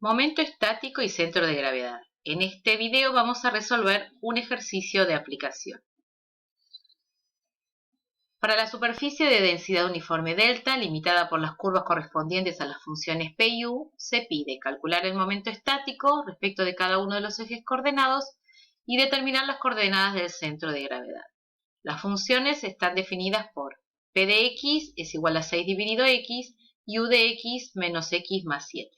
Momento estático y centro de gravedad. En este video vamos a resolver un ejercicio de aplicación. Para la superficie de densidad uniforme delta, limitada por las curvas correspondientes a las funciones P y U, se pide calcular el momento estático respecto de cada uno de los ejes coordenados y determinar las coordenadas del centro de gravedad. Las funciones están definidas por P de x es igual a 6 dividido x y U de x menos x más 7.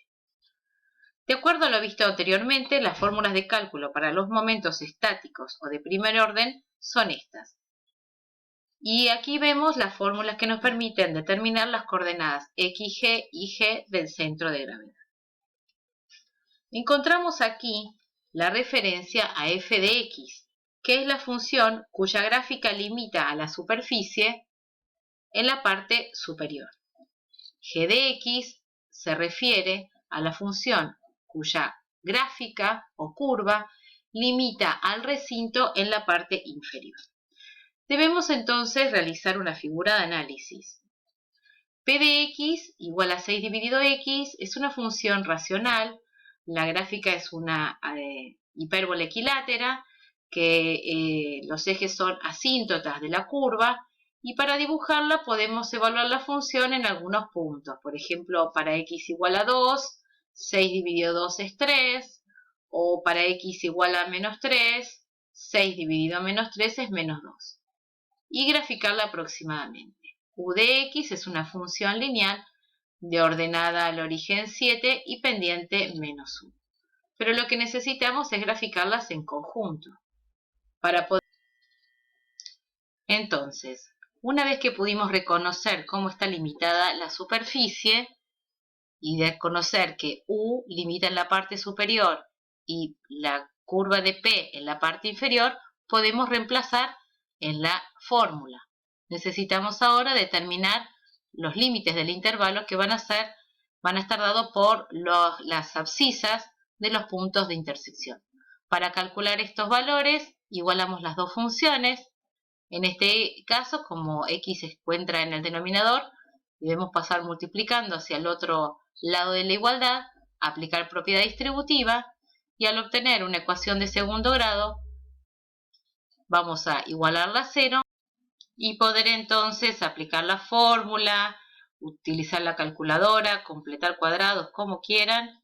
De acuerdo a lo visto anteriormente, las fórmulas de cálculo para los momentos estáticos o de primer orden son estas. Y aquí vemos las fórmulas que nos permiten determinar las coordenadas x, g y g del centro de gravedad. Encontramos aquí la referencia a f de x, que es la función cuya gráfica limita a la superficie en la parte superior. G de x se refiere a la función cuya gráfica o curva limita al recinto en la parte inferior. Debemos entonces realizar una figura de análisis. P de x igual a 6 dividido x es una función racional. La gráfica es una hipérbole equilátera, que los ejes son asíntotas de la curva, y para dibujarla podemos evaluar la función en algunos puntos. Por ejemplo, para x igual a 2, 6 dividido 2 es 3, o para x igual a menos 3, 6 dividido menos 3 es menos 2. Y graficarla aproximadamente. U de x es una función lineal de ordenada al origen 7 y pendiente menos 1. Pero lo que necesitamos es graficarlas en conjunto. Entonces, una vez que pudimos reconocer cómo está limitada la superficie y de conocer que U limita en la parte superior y la curva de P en la parte inferior, podemos reemplazar en la fórmula. Necesitamos ahora determinar los límites del intervalo que van a estar dados por las abscisas de los puntos de intersección. Para calcular estos valores, igualamos las dos funciones. En este caso, como x se encuentra en el denominador, debemos pasar multiplicando hacia el otro lado de la igualdad, aplicar propiedad distributiva, y al obtener una ecuación de segundo grado, vamos a igualarla a 0 y poder entonces aplicar la fórmula, utilizar la calculadora, completar cuadrados como quieran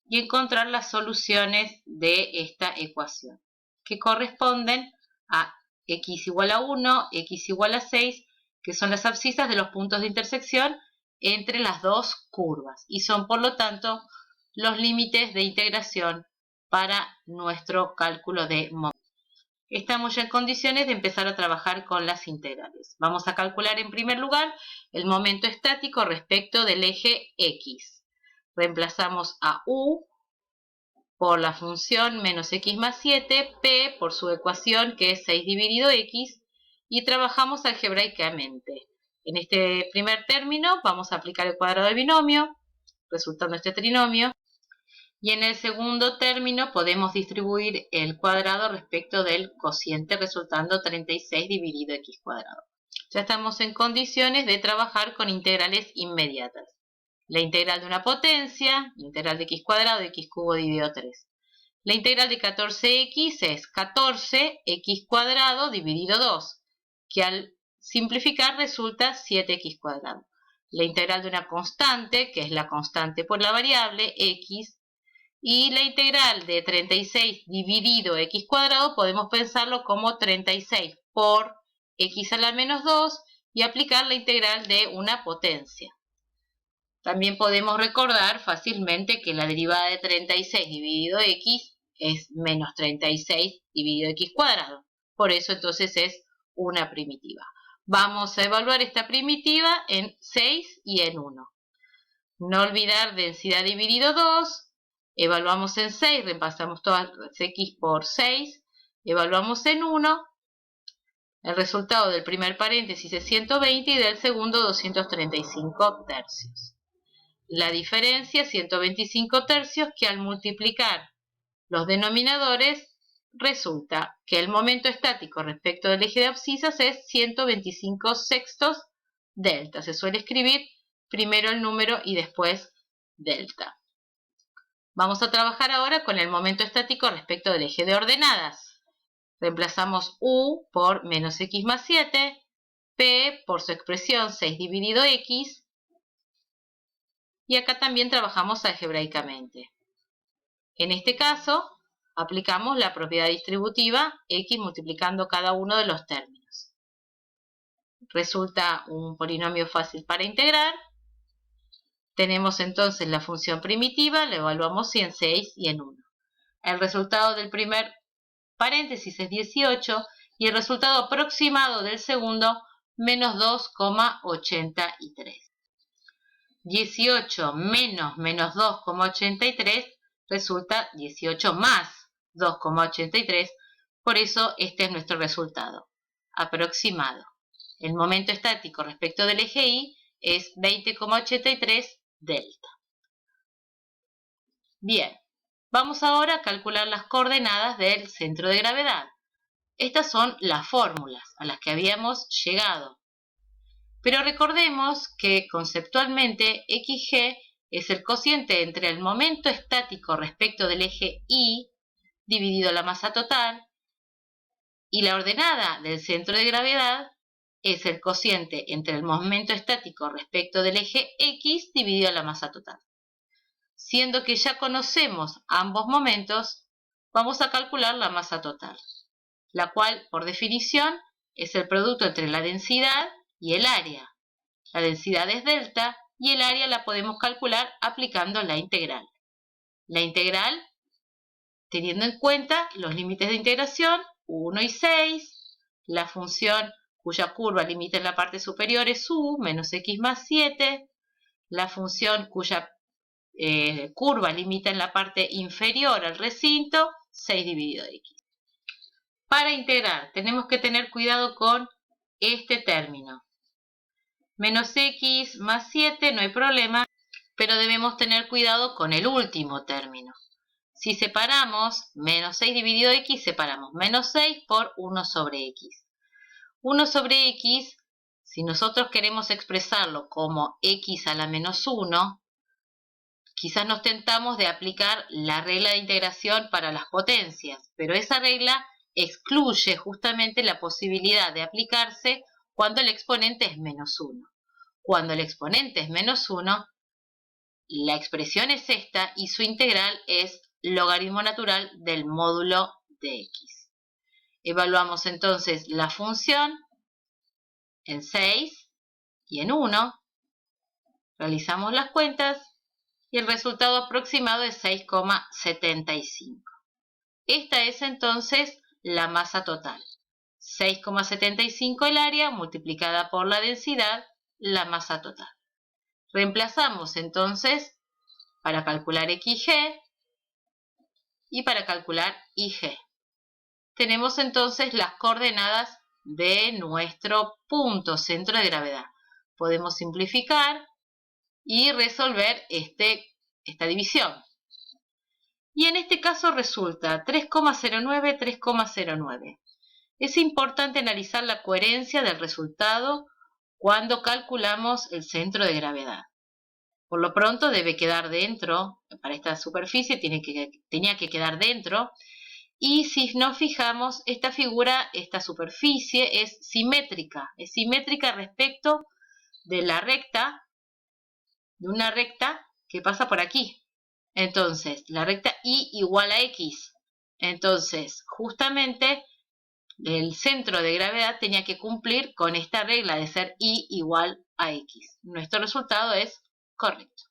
y encontrar las soluciones de esta ecuación, que corresponden a x igual a 1, x igual a 6, que son las abscisas de los puntos de intersección entre las dos curvas y son por lo tanto los límites de integración para nuestro cálculo de momento. Estamos ya en condiciones de empezar a trabajar con las integrales. Vamos a calcular en primer lugar el momento estático respecto del eje x. Reemplazamos a U por la función menos x más 7, P por su ecuación que es 6 dividido x, y trabajamos algebraicamente. En este primer término vamos a aplicar el cuadrado del binomio, resultando este trinomio. Y en el segundo término podemos distribuir el cuadrado respecto del cociente, resultando 36 dividido x cuadrado. Ya estamos en condiciones de trabajar con integrales inmediatas. La integral de una potencia, integral de x cuadrado, x cubo dividido 3. La integral de 14x es 14x cuadrado dividido 2, que al simplificar resulta 7x cuadrado. La integral de una constante, que es la constante por la variable x, y la integral de 36 dividido x cuadrado podemos pensarlo como 36 por x a la menos 2 y aplicar la integral de una potencia. También podemos recordar fácilmente que la derivada de 36 dividido x es menos 36 dividido x cuadrado. Por eso entonces es una primitiva. Vamos a evaluar esta primitiva en 6 y en 1. No olvidar densidad dividido 2. Evaluamos en 6, reemplazamos todas las x por 6, evaluamos en 1, el resultado del primer paréntesis es 120 y del segundo 235 tercios. La diferencia es 125 tercios, que al multiplicar los denominadores resulta que el momento estático respecto del eje de abscisas es 125 sextos delta. Se suele escribir primero el número y después delta. Vamos a trabajar ahora con el momento estático respecto del eje de ordenadas. Reemplazamos U por menos x más 7, P por su expresión 6 dividido x, y acá también trabajamos algebraicamente. En este caso, aplicamos la propiedad distributiva x multiplicando cada uno de los términos. Resulta un polinomio fácil para integrar. Tenemos entonces la función primitiva, la evaluamos en 6 y en 1. El resultado del primer paréntesis es 18 y el resultado aproximado del segundo, menos 2,83. 18 menos 2,83 resulta 18 más 2,83, por eso este es nuestro resultado aproximado. El momento estático respecto del eje Y es 20,83 delta. Bien, vamos ahora a calcular las coordenadas del centro de gravedad. Estas son las fórmulas a las que habíamos llegado. Pero recordemos que conceptualmente XG es el cociente entre el momento estático respecto del eje Y dividido la masa total, y la ordenada del centro de gravedad es el cociente entre el momento estático respecto del eje X dividido la masa total. Siendo que ya conocemos ambos momentos, vamos a calcular la masa total, la cual, por definición, es el producto entre la densidad y el área. La densidad es delta y el área la podemos calcular aplicando la integral. La integral, teniendo en cuenta los límites de integración, 1 y 6, la función cuya curva limita en la parte superior es u, menos x más 7, la función cuya curva limita en la parte inferior al recinto, 6 dividido x. Para integrar tenemos que tener cuidado con este término. Menos x más 7 no hay problema, pero debemos tener cuidado con el último término. Si separamos menos 6 dividido x, separamos menos 6 por 1 sobre x. 1 sobre x, si nosotros queremos expresarlo como x a la menos 1, quizás nos tentamos de aplicar la regla de integración para las potencias, pero esa regla excluye justamente la posibilidad de aplicarse cuando el exponente es menos 1. Cuando el exponente es menos 1, la expresión es esta y su integral es logaritmo natural del módulo de x. Evaluamos entonces la función en 6 y en 1. Realizamos las cuentas y el resultado aproximado es 6,75. Esta es entonces la masa total. 6,75 el área multiplicada por la densidad, la masa total. Reemplazamos entonces para calcular XG y para calcular IG. Tenemos entonces las coordenadas de nuestro punto centro de gravedad. Podemos simplificar y resolver esta división. Y en este caso resulta 3,09, 3,09. Es importante analizar la coherencia del resultado cuando calculamos el centro de gravedad. Por lo pronto debe quedar dentro, para esta superficie tenía que quedar dentro, y si nos fijamos, esta figura, esta superficie es simétrica respecto de la recta, de una recta que pasa por aquí. Entonces, la recta Y igual a X. Entonces, justamente, el centro de gravedad tenía que cumplir con esta regla de ser Y igual a X. Nuestro resultado es correcto.